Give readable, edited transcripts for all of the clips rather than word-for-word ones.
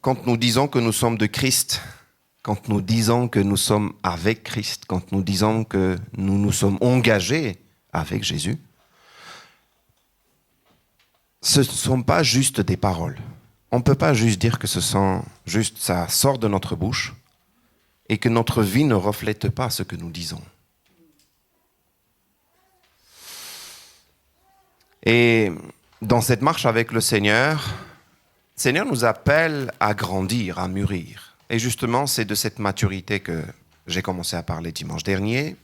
quand nous disons que nous sommes de Christ, quand nous disons que nous sommes avec Christ, quand nous disons que nous nous sommes engagés avec Jésus, ce ne sont pas juste des paroles. On ne peut pas juste dire que ça sort de notre bouche et que notre vie ne reflète pas ce que nous disons. Et dans cette marche avec le Seigneur nous appelle à grandir, à mûrir. Et justement, c'est de cette maturité que j'ai commencé à parler dimanche dernier,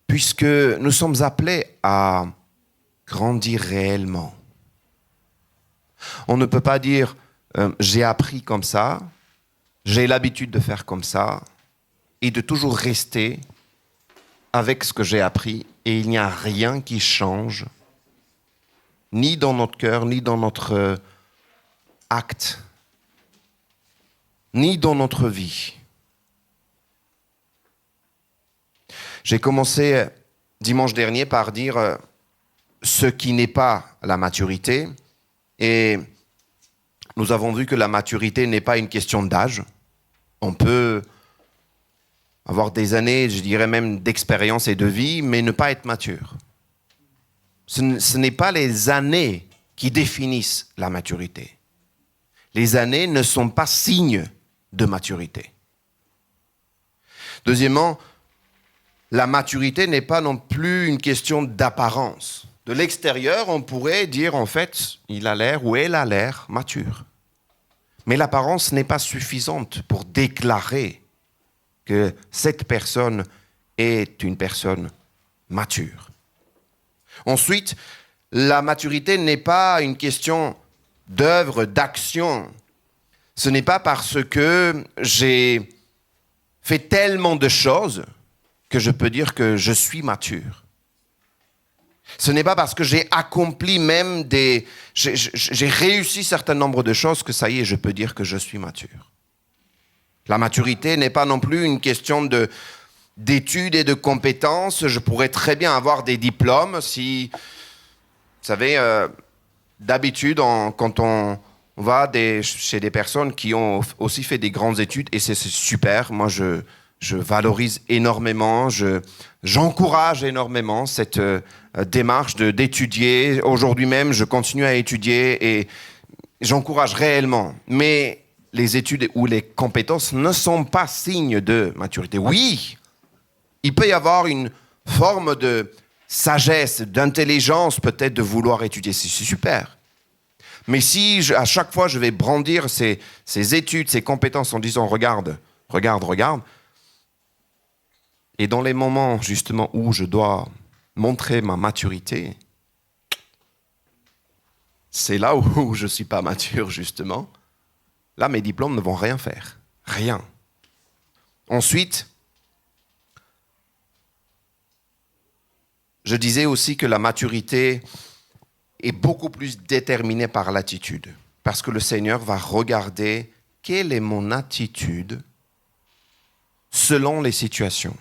puisque nous sommes appelés à grandir réellement. On ne peut pas dire j'ai appris comme ça, j'ai l'habitude de faire comme ça, et de toujours rester avec ce que j'ai appris, et il n'y a rien qui change, ni dans notre cœur, ni dans notre acte, ni dans notre vie. J'ai commencé dimanche dernier par dire ce qui n'est pas la maturité. Et nous avons vu que la maturité n'est pas une question d'âge. On peut avoir des années, je dirais même d'expérience et de vie, mais ne pas être mature. Ce n'est pas les années qui définissent la maturité. Les années ne sont pas signes de maturité. Deuxièmement, la maturité n'est pas non plus une question d'apparence. De l'extérieur, on pourrait dire en fait, il a l'air ou elle a l'air mature. Mais l'apparence n'est pas suffisante pour déclarer que cette personne est une personne mature. Ensuite, la maturité n'est pas une question d'œuvre, d'action. Ce n'est pas parce que j'ai fait tellement de choses que je peux dire que je suis mature. Ce n'est pas parce que j'ai accompli même j'ai réussi un certain nombre de choses que ça y est, je peux dire que je suis mature. La maturité n'est pas non plus une question d'études et de compétences. Je pourrais très bien avoir des diplômes si, vous savez, d'habitude, quand on va chez des personnes qui ont aussi fait des grandes études, et c'est super, moi je valorise énormément, j'encourage énormément cette démarche d'étudier. Aujourd'hui même, je continue à étudier et j'encourage réellement. Mais les études ou les compétences ne sont pas signes de maturité. Oui, il peut y avoir une forme de sagesse, d'intelligence peut-être de vouloir étudier, c'est super. Mais si à chaque fois je vais brandir ces études, ces compétences en disant regarde, et dans les moments justement où je dois montrer ma maturité, c'est là où je ne suis pas mature justement. Là, mes diplômes ne vont rien faire. Rien. Ensuite, je disais aussi que la maturité est beaucoup plus déterminée par l'attitude. Parce que le Seigneur va regarder quelle est mon attitude selon les situations.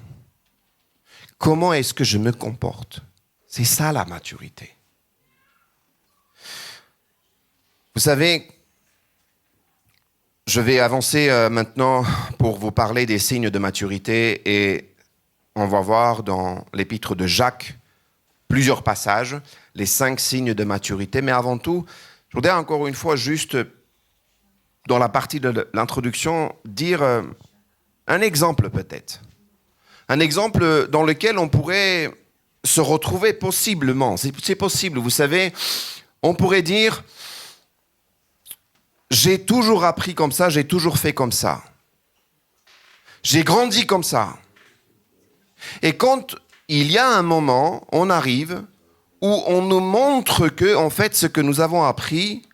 Comment est-ce que je me comporte? C'est ça la maturité. Vous savez, je vais avancer maintenant pour vous parler des signes de maturité et on va voir dans l'épître de Jacques plusieurs passages, les 5 signes de maturité. Mais avant tout, je voudrais encore une fois juste, dans la partie de l'introduction, dire un exemple peut-être. Un exemple dans lequel on pourrait se retrouver possiblement. C'est possible, vous savez, on pourrait dire « J'ai toujours appris comme ça, j'ai toujours fait comme ça. J'ai grandi comme ça. » Et quand il y a un moment, on arrive où on nous montre que, en fait, ce que nous avons appris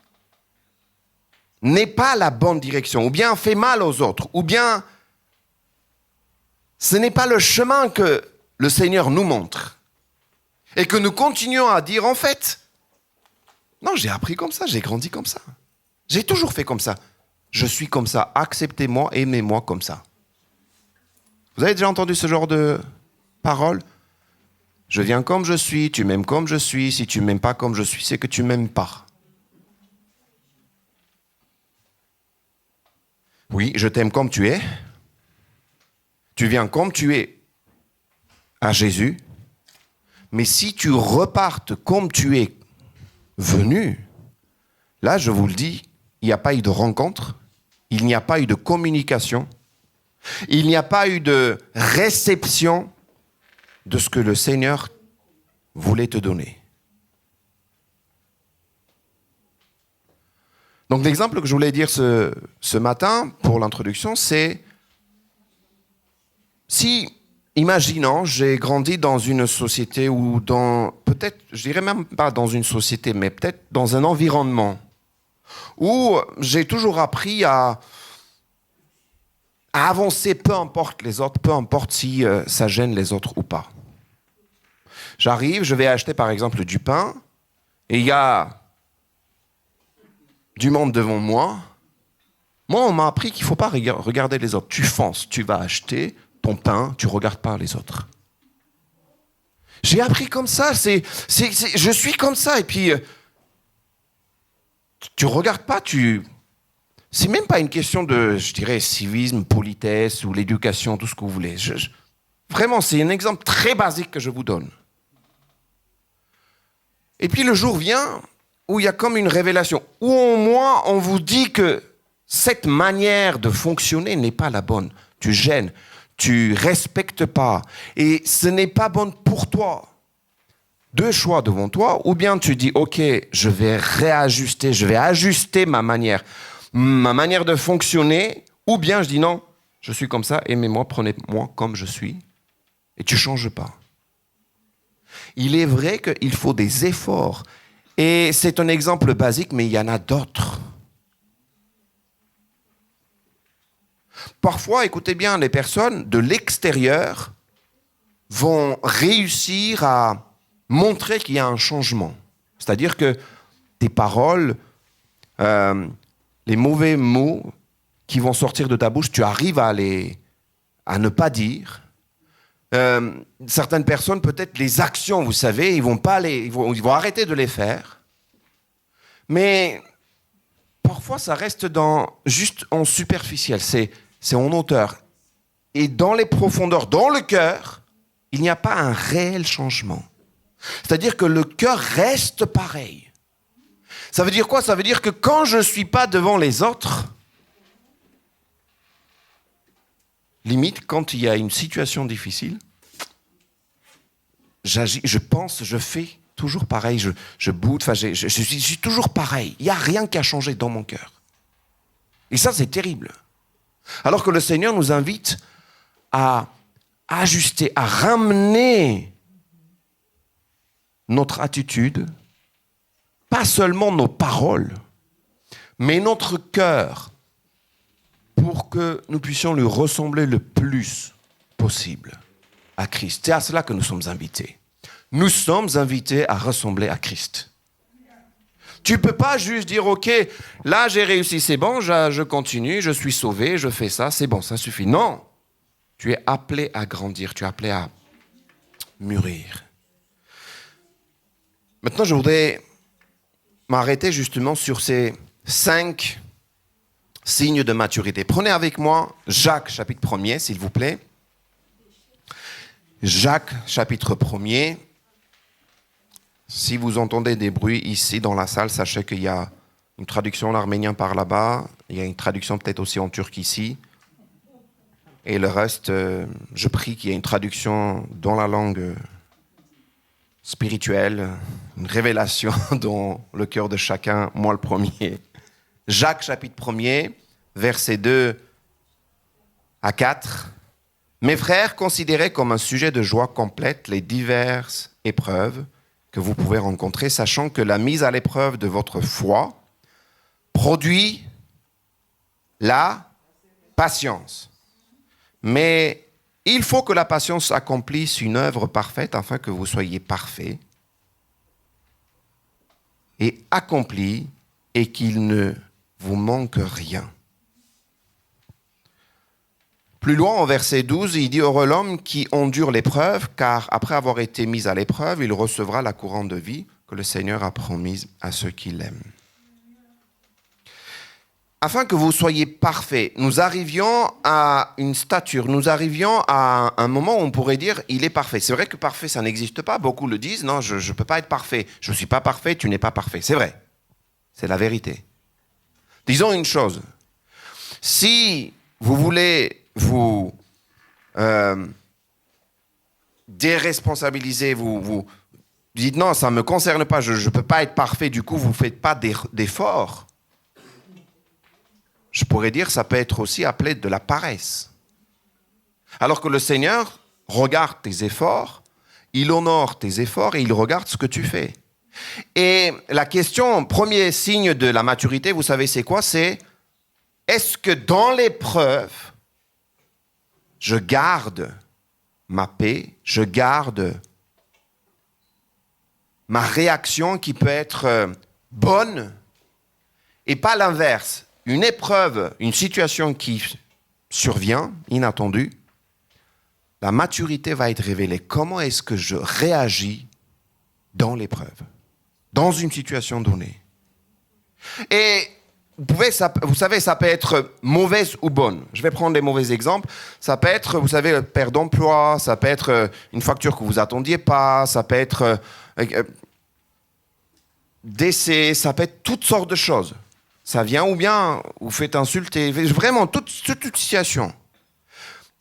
n'est pas la bonne direction, ou bien fait mal aux autres, ou bien ce n'est pas le chemin que le Seigneur nous montre. Et que nous continuons à dire, en fait, non, j'ai appris comme ça, j'ai grandi comme ça. J'ai toujours fait comme ça. Je suis comme ça, acceptez-moi, aimez-moi comme ça. Vous avez déjà entendu ce genre de paroles? Je viens comme je suis, tu m'aimes comme je suis, si tu m'aimes pas comme je suis, c'est que tu m'aimes pas. Oui, je t'aime comme tu es. Tu viens comme tu es à Jésus. Mais si tu repartes comme tu es venu, là, je vous le dis, il n'y a pas eu de rencontre, il n'y a pas eu de communication, il n'y a pas eu de réception de ce que le Seigneur voulait te donner. Donc l'exemple que je voulais dire ce matin pour l'introduction, c'est si, imaginons, j'ai grandi dans une société ou peut-être, je dirais même pas dans une société, mais peut-être dans un environnement où j'ai toujours appris à avancer, peu importe les autres, peu importe si ça gêne les autres ou pas. J'arrive, je vais acheter par exemple du pain, et il y a du monde devant moi. Moi, on m'a appris qu'il ne faut pas regarder les autres. Tu fonces, tu vas acheter ton pain, tu ne regardes pas les autres. J'ai appris comme ça, je suis comme ça, et puis tu ne regardes pas, c'est même pas une question de, je dirais, civisme, politesse ou l'éducation, tout ce que vous voulez. Vraiment, c'est un exemple très basique que je vous donne. Et puis le jour vient où il y a comme une révélation, où au moins on vous dit que cette manière de fonctionner n'est pas la bonne. Tu gênes, tu respectes pas, et ce n'est pas bon pour toi. Deux choix devant toi, ou bien tu dis, ok, je vais réajuster, je vais ajuster ma manière de fonctionner, ou bien je dis non, je suis comme ça, aimez-moi, prenez-moi comme je suis, et tu ne changes pas. Il est vrai qu'il faut des efforts. Et c'est un exemple basique, mais il y en a d'autres. Parfois, écoutez bien, les personnes de l'extérieur vont réussir à montrer qu'il y a un changement. C'est-à-dire que tes paroles, les mauvais mots qui vont sortir de ta bouche, tu arrives à ne pas dire. Certaines personnes, peut-être les actions, vous savez, ils vont arrêter de les faire. Mais parfois, ça reste juste en superficiel, c'est en hauteur. Et dans les profondeurs, dans le cœur, il n'y a pas un réel changement. C'est-à-dire que le cœur reste pareil. Ça veut dire quoi? Ça veut dire que quand je ne suis pas devant les autres, limite, quand il y a une situation difficile, j'agis, je pense, je fais toujours pareil, je boude, je suis toujours pareil. Il n'y a rien qui a changé dans mon cœur. Et ça, c'est terrible. Alors que le Seigneur nous invite à ajuster, à ramener notre attitude, pas seulement nos paroles, mais notre cœur, pour que nous puissions lui ressembler le plus possible à Christ. C'est à cela que nous sommes invités. Nous sommes invités à ressembler à Christ. Tu ne peux pas juste dire, ok, là j'ai réussi, c'est bon, je continue, je suis sauvé, je fais ça, c'est bon, ça suffit. Non, tu es appelé à grandir, tu es appelé à mûrir. Maintenant, je voudrais m'arrêter justement sur ces 5 signes de maturité. Prenez avec moi Jacques, chapitre 1er, s'il vous plaît. Jacques, chapitre 1er. Si vous entendez des bruits ici dans la salle, sachez qu'il y a une traduction en arménien par là-bas. Il y a une traduction peut-être aussi en turc ici. Et le reste, je prie qu'il y ait une traduction dans la langue spirituelle, une révélation dans le cœur de chacun, moi le premier. Jacques, chapitre 1er, versets 2 à 4. Mes frères, considérez comme un sujet de joie complète les diverses épreuves que vous pouvez rencontrer, sachant que la mise à l'épreuve de votre foi produit la patience. Mais il faut que la patience accomplisse une œuvre parfaite afin que vous soyez parfaits et accomplis et qu'il ne vous manque rien. Plus loin, au verset 12, il dit « Heureux l'homme qui endure l'épreuve, car après avoir été mis à l'épreuve, il recevra la couronne de vie que le Seigneur a promise à ceux qui l'aiment. » afin que vous soyez parfaits, nous arrivions à une stature, nous arrivions à un moment où on pourrait dire il est parfait. C'est vrai que parfait, ça n'existe pas. Beaucoup le disent, non, je ne peux pas être parfait. Je ne suis pas parfait, tu n'es pas parfait. C'est vrai. C'est la vérité. Disons une chose. Si vous voulez vous déresponsabiliser, vous dites non, ça ne me concerne pas, je ne peux pas être parfait, du coup vous ne faites pas d'efforts. Je pourrais dire ça peut être aussi appelé de la paresse. Alors que le Seigneur regarde tes efforts, il honore tes efforts et il regarde ce que tu fais. Et la question, premier signe de la maturité, vous savez c'est quoi? C'est est-ce que dans l'épreuve, je garde ma paix, je garde ma réaction qui peut être bonne et pas l'inverse. Une épreuve, une situation qui survient, inattendue, la maturité va être révélée. Comment est-ce que je réagis dans l'épreuve, dans une situation donnée? Et vous savez, ça peut être mauvaise ou bonne. Je vais prendre des mauvais exemples. Ça peut être, vous savez, perte d'emploi, ça peut être une facture que vous attendiez pas, ça peut être décès, ça peut être toutes sortes de choses. Ça vient ou bien vous faites insulter, vraiment toute situation.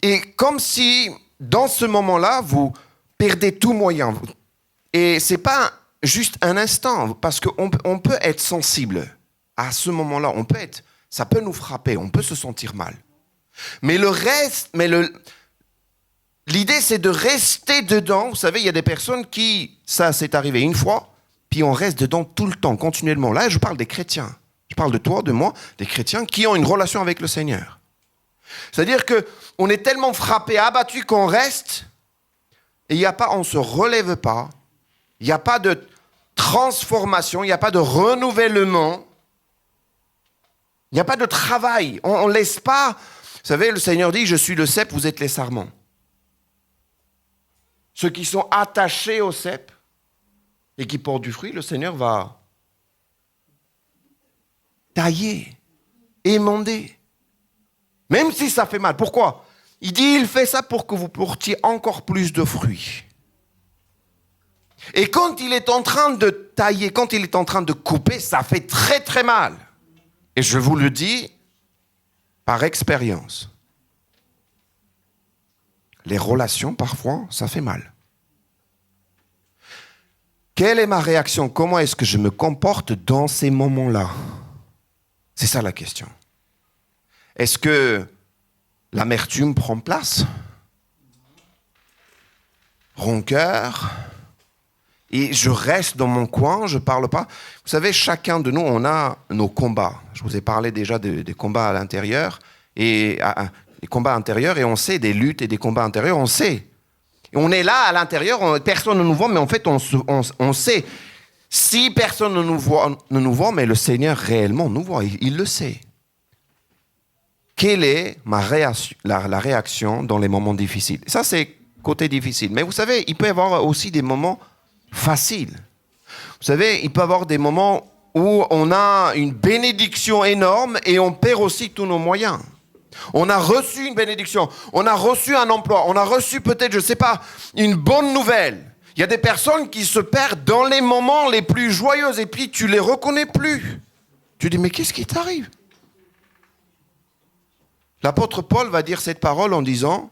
Et comme si, dans ce moment-là, vous perdez tout moyen. Et ce n'est pas juste un instant, parce qu'on peut être sensible à ce moment-là. Ça peut nous frapper, on peut se sentir mal. Mais l'idée, c'est de rester dedans. Vous savez, il y a des personnes qui, ça s'est arrivé une fois, puis on reste dedans tout le temps, continuellement. Là, je parle des chrétiens. Je parle de toi, de moi, des chrétiens qui ont une relation avec le Seigneur. C'est-à-dire qu'on est tellement frappé, abattu qu'on reste, et on ne se relève pas, il n'y a pas de transformation, il n'y a pas de renouvellement, il n'y a pas de travail. On ne laisse pas... Vous savez, le Seigneur dit, je suis le cep, vous êtes les sarments. Ceux qui sont attachés au cep et qui portent du fruit, le Seigneur va tailler, émonder. Même si ça fait mal. Pourquoi? Il dit, il fait ça pour que vous portiez encore plus de fruits. Et quand il est en train de tailler, quand il est en train de couper, ça fait très très mal. Et je vous le dis par expérience. Les relations, parfois, ça fait mal. Quelle est ma réaction? Comment est-ce que je me comporte dans ces moments-là? C'est ça la question. Est-ce que l'amertume prend place? Rancœur? Et je reste dans mon coin, je ne parle pas. Vous savez, chacun de nous, on a nos combats. Je vous ai parlé déjà des combats à l'intérieur, et des combats intérieurs, et on sait des luttes et des combats intérieurs, on sait. Et on est là à l'intérieur, personne ne nous voit, mais en fait, on sait. Si personne ne nous voit, mais le Seigneur réellement nous voit, il le sait. Quelle est la réaction dans les moments difficiles? Ça, c'est côté difficile. Mais vous savez, il peut y avoir aussi des moments faciles. Vous savez, il peut y avoir des moments où on a une bénédiction énorme et on perd aussi tous nos moyens. On a reçu une bénédiction, on a reçu un emploi, on a reçu peut-être, je ne sais pas, une bonne nouvelle. Il y a des personnes qui se perdent dans les moments les plus joyeux et puis tu ne les reconnais plus. Tu dis, mais qu'est-ce qui t'arrive? L'apôtre Paul va dire cette parole en disant,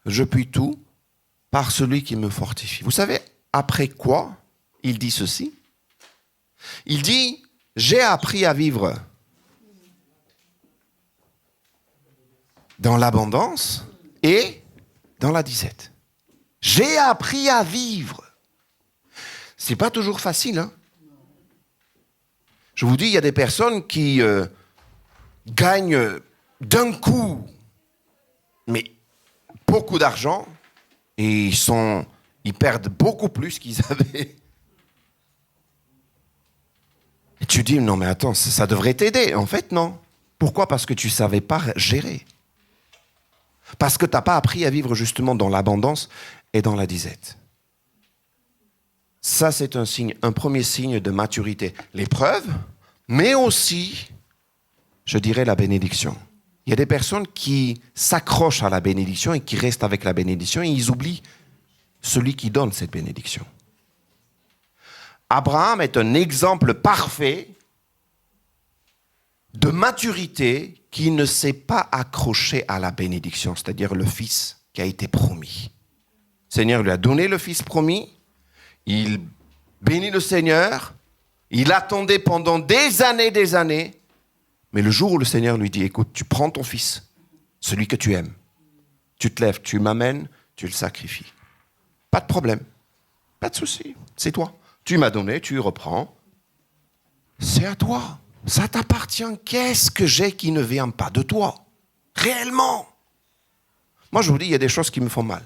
je puis tout par celui qui me fortifie. Vous savez, après quoi il dit ceci? Il dit, j'ai appris à vivre dans l'abondance et dans la disette. J'ai appris à vivre. C'est pas toujours facile, hein? Je vous dis, il y a des personnes qui gagnent d'un coup, mais beaucoup d'argent, et ils perdent beaucoup plus qu'ils avaient. Et tu dis, non mais attends, ça devrait t'aider. En fait, non. Pourquoi? Parce que tu ne savais pas gérer. Parce que tu n'as pas appris à vivre justement dans l'abondance et dans la disette. Ça, c'est un premier signe de maturité. L'épreuve, mais aussi je dirais la bénédiction. Il y a des personnes qui s'accrochent à la bénédiction et qui restent avec la bénédiction et ils oublient celui qui donne cette bénédiction. Abraham est un exemple parfait de maturité qui ne s'est pas accroché à la bénédiction, c'est-à-dire le fils qui a été promis. Le Seigneur lui a donné le fils promis, il bénit le Seigneur, il attendait pendant des années, mais le jour où le Seigneur lui dit, écoute, tu prends ton fils, celui que tu aimes, tu te lèves, tu m'amènes, tu le sacrifies. Pas de problème, pas de souci, c'est toi. Tu m'as donné, tu reprends, c'est à toi. Ça t'appartient. Qu'est-ce que j'ai qui ne vient pas de toi? Réellement. Moi, je vous dis, il y a des choses qui me font mal.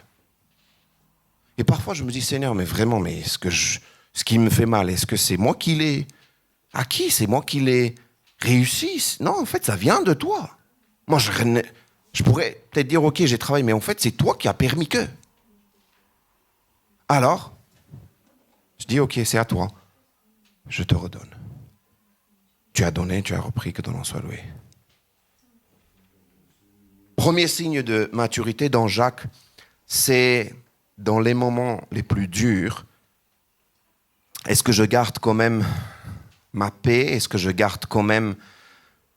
Et parfois, je me dis, Seigneur, mais vraiment, ce qui me fait mal, est-ce que c'est moi qui l'ai acquis? C'est moi qui l'ai réussi? Non, en fait, ça vient de toi. Moi, je pourrais peut-être dire, ok, j'ai travaillé, mais en fait, c'est toi qui as permis que. Alors, je dis, ok, c'est à toi. Je te redonne. Tu as donné, tu as repris, que ton nom soit loué. Premier signe de maturité dans Jacques, c'est dans les moments les plus durs, est-ce que je garde quand même ma paix? Est-ce que je garde quand même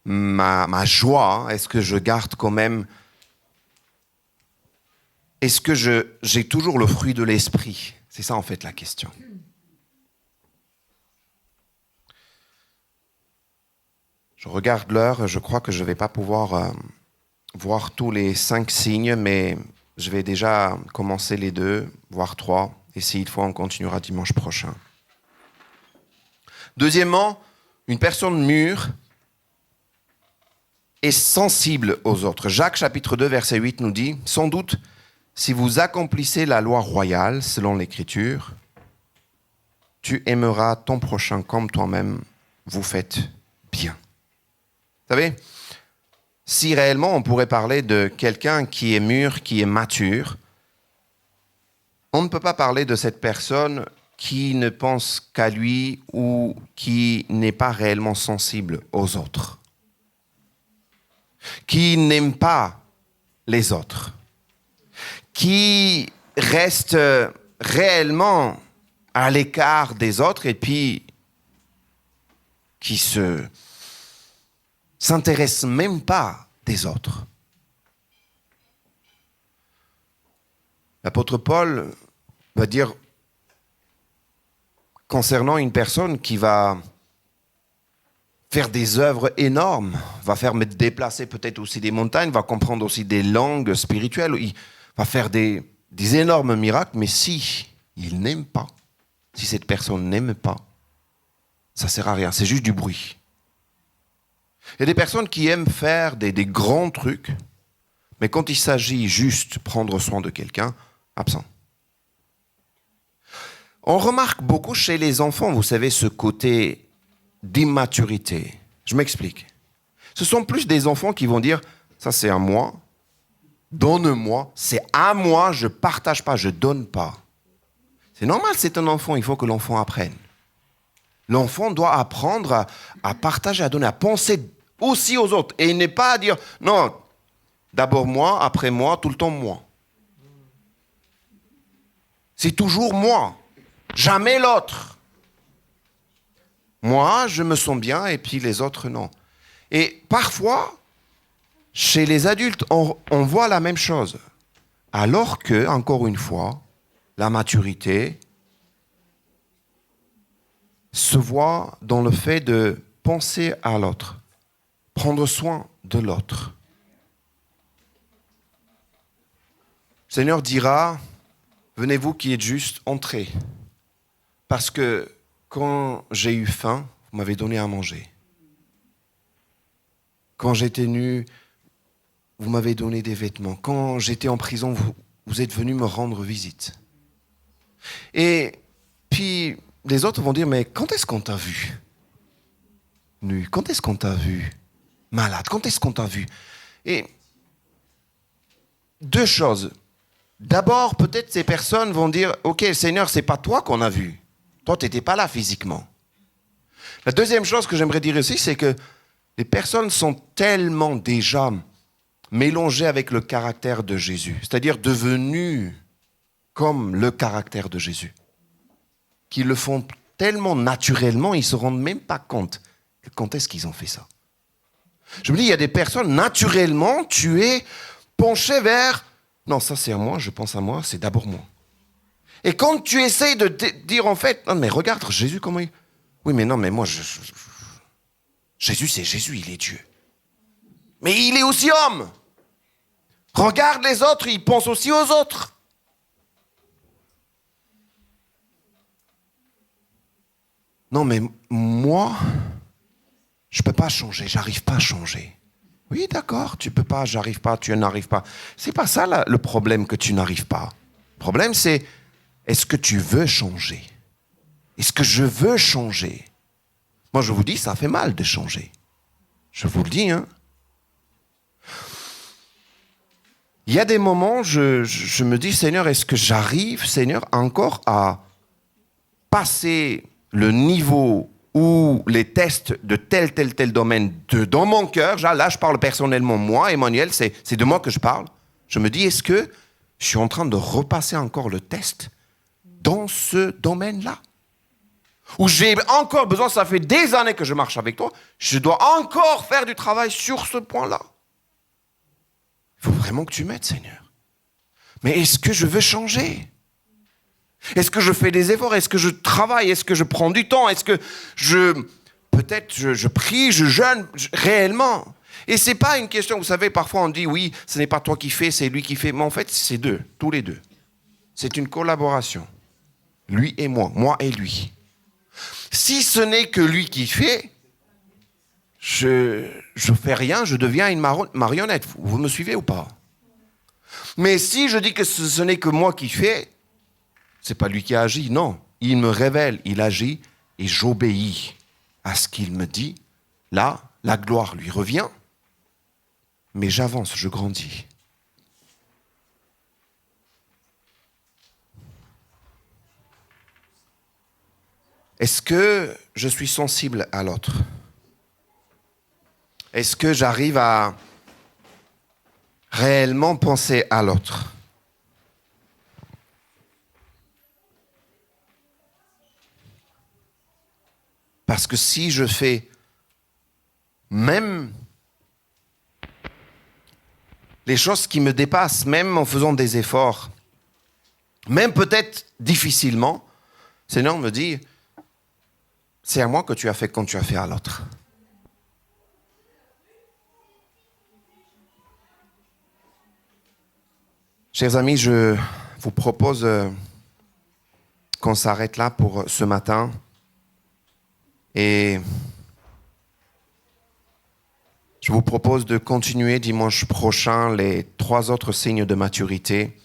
ma joie? Est-ce que je garde quand même... Est-ce que j'ai toujours le fruit de l'esprit? C'est ça en fait la question. Je regarde l'heure, je crois que je ne vais pas pouvoir voir tous les 5 signes, mais je vais déjà commencer les 2, voire 3, et s'il faut, on continuera dimanche prochain. Deuxièmement, une personne mûre est sensible aux autres. Jacques chapitre 2, verset 8 nous dit, « Sans doute, si vous accomplissez la loi royale selon l'Écriture, tu aimeras ton prochain comme toi-même, vous faites bien. » Vous savez, si réellement on pourrait parler de quelqu'un qui est mûr, qui est mature, on ne peut pas parler de cette personne qui ne pense qu'à lui ou qui n'est pas réellement sensible aux autres, qui n'aime pas les autres, qui reste réellement à l'écart des autres et puis qui s'intéresse même pas des autres. L'apôtre Paul va dire concernant une personne qui va faire des œuvres énormes, va faire me déplacer peut-être aussi des montagnes, va comprendre aussi des langues spirituelles, il va faire des énormes miracles, mais si il n'aime pas, si cette personne n'aime pas, ça ne sert à rien, c'est juste du bruit. Il y a des personnes qui aiment faire des grands trucs, mais quand il s'agit juste de prendre soin de quelqu'un, absent. On remarque beaucoup chez les enfants, vous savez, ce côté d'immaturité. Je m'explique. Ce sont plus des enfants qui vont dire, ça c'est à moi, donne-moi, c'est à moi, je ne partage pas, je ne donne pas. C'est normal, c'est un enfant, il faut que l'enfant apprenne. L'enfant doit apprendre à partager, à donner, à penser aussi aux autres. Et il n'est pas à dire, non, d'abord moi, après moi, tout le temps moi. C'est toujours moi, jamais l'autre. Moi, je me sens bien et puis les autres, non. Et parfois, chez les adultes, on voit la même chose. Alors que, encore une fois, la maturité se voit dans le fait de penser à l'autre, prendre soin de l'autre. Le Seigneur dira, venez vous qui êtes justes, entrez. Parce que quand j'ai eu faim, vous m'avez donné à manger. Quand j'étais nu, vous m'avez donné des vêtements. Quand j'étais en prison, vous êtes venus me rendre visite. Et puis, les autres vont dire, mais quand est-ce qu'on t'a vu nu? Quand est-ce qu'on t'a vu malade? Quand est-ce qu'on t'a vu? Et 2 choses. D'abord, peut-être ces personnes vont dire, ok, Seigneur, c'est pas toi qu'on a vu. Toi, tu n'étais pas là physiquement. La deuxième chose que j'aimerais dire aussi, c'est que Les personnes sont tellement déjà mélangées avec le caractère de Jésus, c'est-à-dire devenues comme le caractère de Jésus, qu'ils le font tellement naturellement, ils ne se rendent même pas compte que quand est-ce qu'ils ont fait ça. Je me dis, il y a des personnes, naturellement, tu es penché vers, non, ça c'est à moi, je pense à moi, c'est d'abord moi. Et quand tu essayes de dire en fait, non mais regarde Jésus comment il... Oui mais non mais moi, Jésus c'est Jésus, il est Dieu. Mais il est aussi homme. Regarde les autres, il pense aussi aux autres. Non mais moi, je ne peux pas changer, j'arrive pas à changer. Oui d'accord, tu peux pas, j'arrive pas, tu n'arrives pas. C'est pas ça le problème que tu n'arrives pas. Le problème c'est, est-ce que tu veux changer? Est-ce que je veux changer? Moi, je vous dis, ça fait mal de changer. Je vous le dis, hein. Il y a des moments, je me dis, Seigneur, est-ce que j'arrive, Seigneur, encore à passer le niveau ou les tests de tel domaine dans mon cœur? Là, je parle personnellement, moi, Emmanuel, c'est de moi que je parle. Je me dis, est-ce que je suis en train de repasser encore le test dans ce domaine-là? Où j'ai encore besoin, ça fait des années que je marche avec toi, je dois encore faire du travail sur ce point-là. Il faut vraiment que tu m'aides, Seigneur. Mais est-ce que je veux changer? Est-ce que je fais des efforts? Est-ce que je travaille? Est-ce que je prends du temps? Est-ce que peut-être je prie, je jeûne réellement? Et c'est pas une question, vous savez, parfois on dit oui, ce n'est pas toi qui fais, c'est lui qui fait. Mais en fait, c'est deux, tous les deux. C'est une collaboration. Lui et moi et lui. Si ce n'est que lui qui fait, je fais rien, je deviens une marionnette. Vous me suivez ou pas? Mais si je dis que ce n'est que moi qui fais, c'est pas lui qui agit, non. Il me révèle, il agit et j'obéis à ce qu'il me dit. Là, la gloire lui revient, mais j'avance, je grandis. Est-ce que je suis sensible à l'autre? Est-ce que j'arrive à réellement penser à l'autre? Parce que si je fais même les choses qui me dépassent, même en faisant des efforts, même peut-être difficilement, le Seigneur me dit, c'est à moi que tu as fait quand tu as fait à l'autre. Chers amis, je vous propose qu'on s'arrête là pour ce matin. Et je vous propose de continuer dimanche prochain les 3 autres signes de maturité.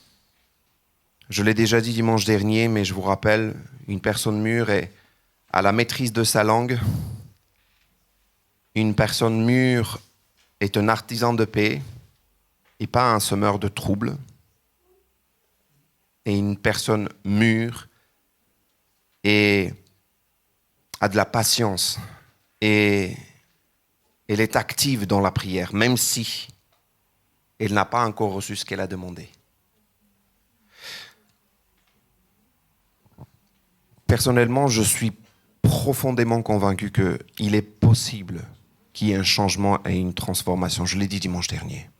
Je l'ai déjà dit dimanche dernier, mais je vous rappelle, une personne mûre a la maîtrise de sa langue. Une personne mûre est un artisan de paix et pas un semeur de troubles. Et une personne mûre a de la patience et elle est active dans la prière, même si elle n'a pas encore reçu ce qu'elle a demandé. Personnellement, je suis profondément convaincu qu'il est possible qu'il y ait un changement et une transformation. Je l'ai dit dimanche dernier.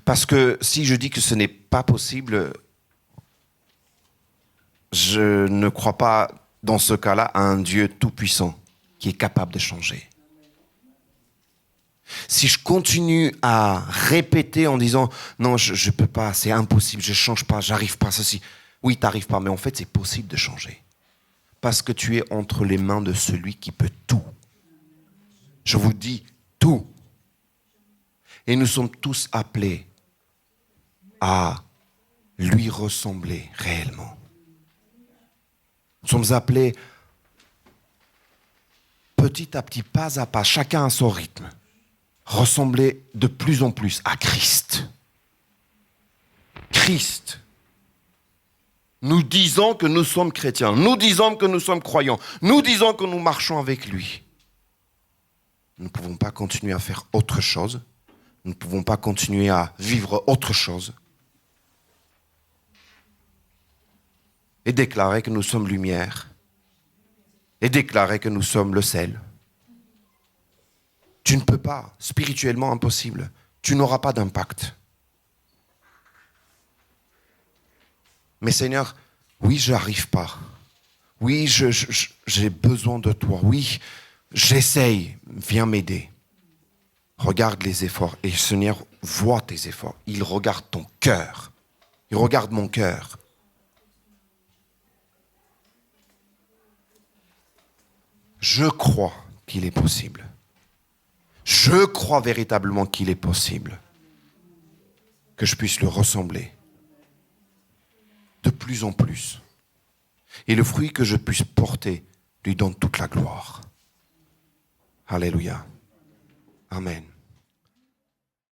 Parce que si je dis que ce n'est pas possible, je ne crois pas dans ce cas-là à un Dieu tout-puissant qui est capable de changer. Si je continue à répéter en disant « Non, je ne peux pas, c'est impossible, je ne change pas, j'arrive pas, ceci. » Oui, tu n'arrives pas, mais en fait, c'est possible de changer. Parce que tu es entre les mains de celui qui peut tout. Je vous dis tout. Et nous sommes tous appelés à lui ressembler réellement. Nous sommes appelés petit à petit, pas à pas, chacun à son rythme, ressembler de plus en plus à Christ. Christ. Nous disons que nous sommes chrétiens, nous disons que nous sommes croyants, nous disons que nous marchons avec lui. Nous ne pouvons pas continuer à faire autre chose. Nous ne pouvons pas continuer à vivre autre chose. Et déclarer que nous sommes lumière. Et déclarer que nous sommes le sel. Tu ne peux pas, spirituellement impossible. Tu n'auras pas d'impact. Mais Seigneur, oui, je n'arrive pas. Oui, j'ai besoin de toi. Oui, j'essaye. Viens m'aider. Regarde les efforts. Et Seigneur, vois tes efforts. Il regarde ton cœur. Il regarde mon cœur. Je crois qu'il est possible. Je crois véritablement qu'il est possible que je puisse le ressembler de plus en plus. Et le fruit que je puisse porter lui donne toute la gloire. Alléluia. Amen.